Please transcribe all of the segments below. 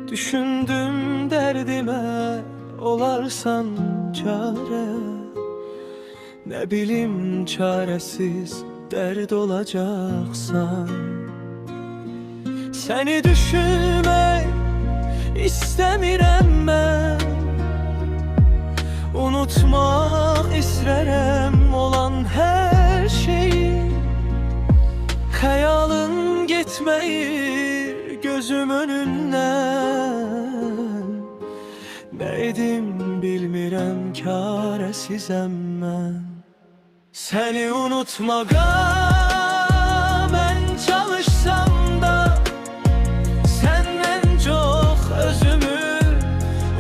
Düşündüm derdime olarsan çare. Ne bileyim çaresiz dert olacaksan. Seni düşünmek istemirəm ben, unutmak isterem olan her şeyi. Hayalın gitmeyir gözüm önünden. Neydim bilmirəm, çaresizəm mən. Seni unutmağa ben çalışsam da senden çok özümü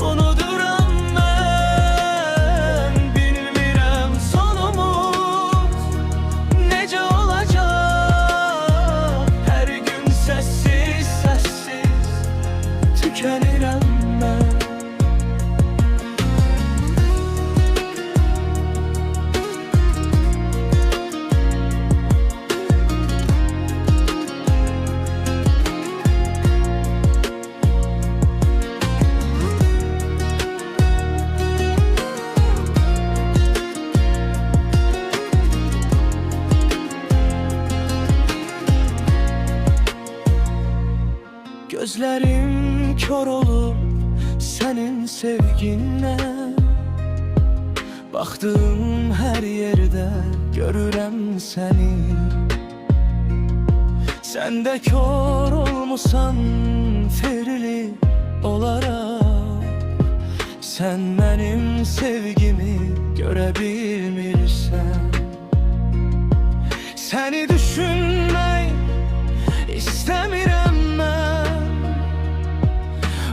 unuduram ben. Bilmirəm sonumuz nece olacak. Her gün sessiz sessiz tükenirəm ben. Gözlerim kör olup senin sevginle, baktığım her yerde görürəm seni. Sen de kör olmusan ferli olarak, sen benim sevgimi görebilmirsen. Seni düşünmek istemirəm ben,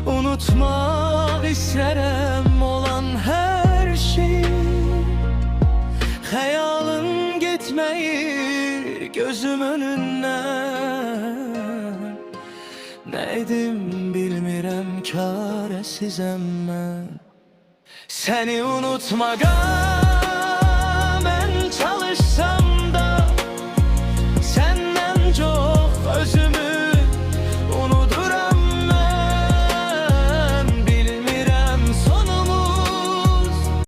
unutmak isterim olan her şeyi. Hayalın gitmeyir gözüm önünden. Neydim bilmirəm, çaresizəm mən. Seni unutmağa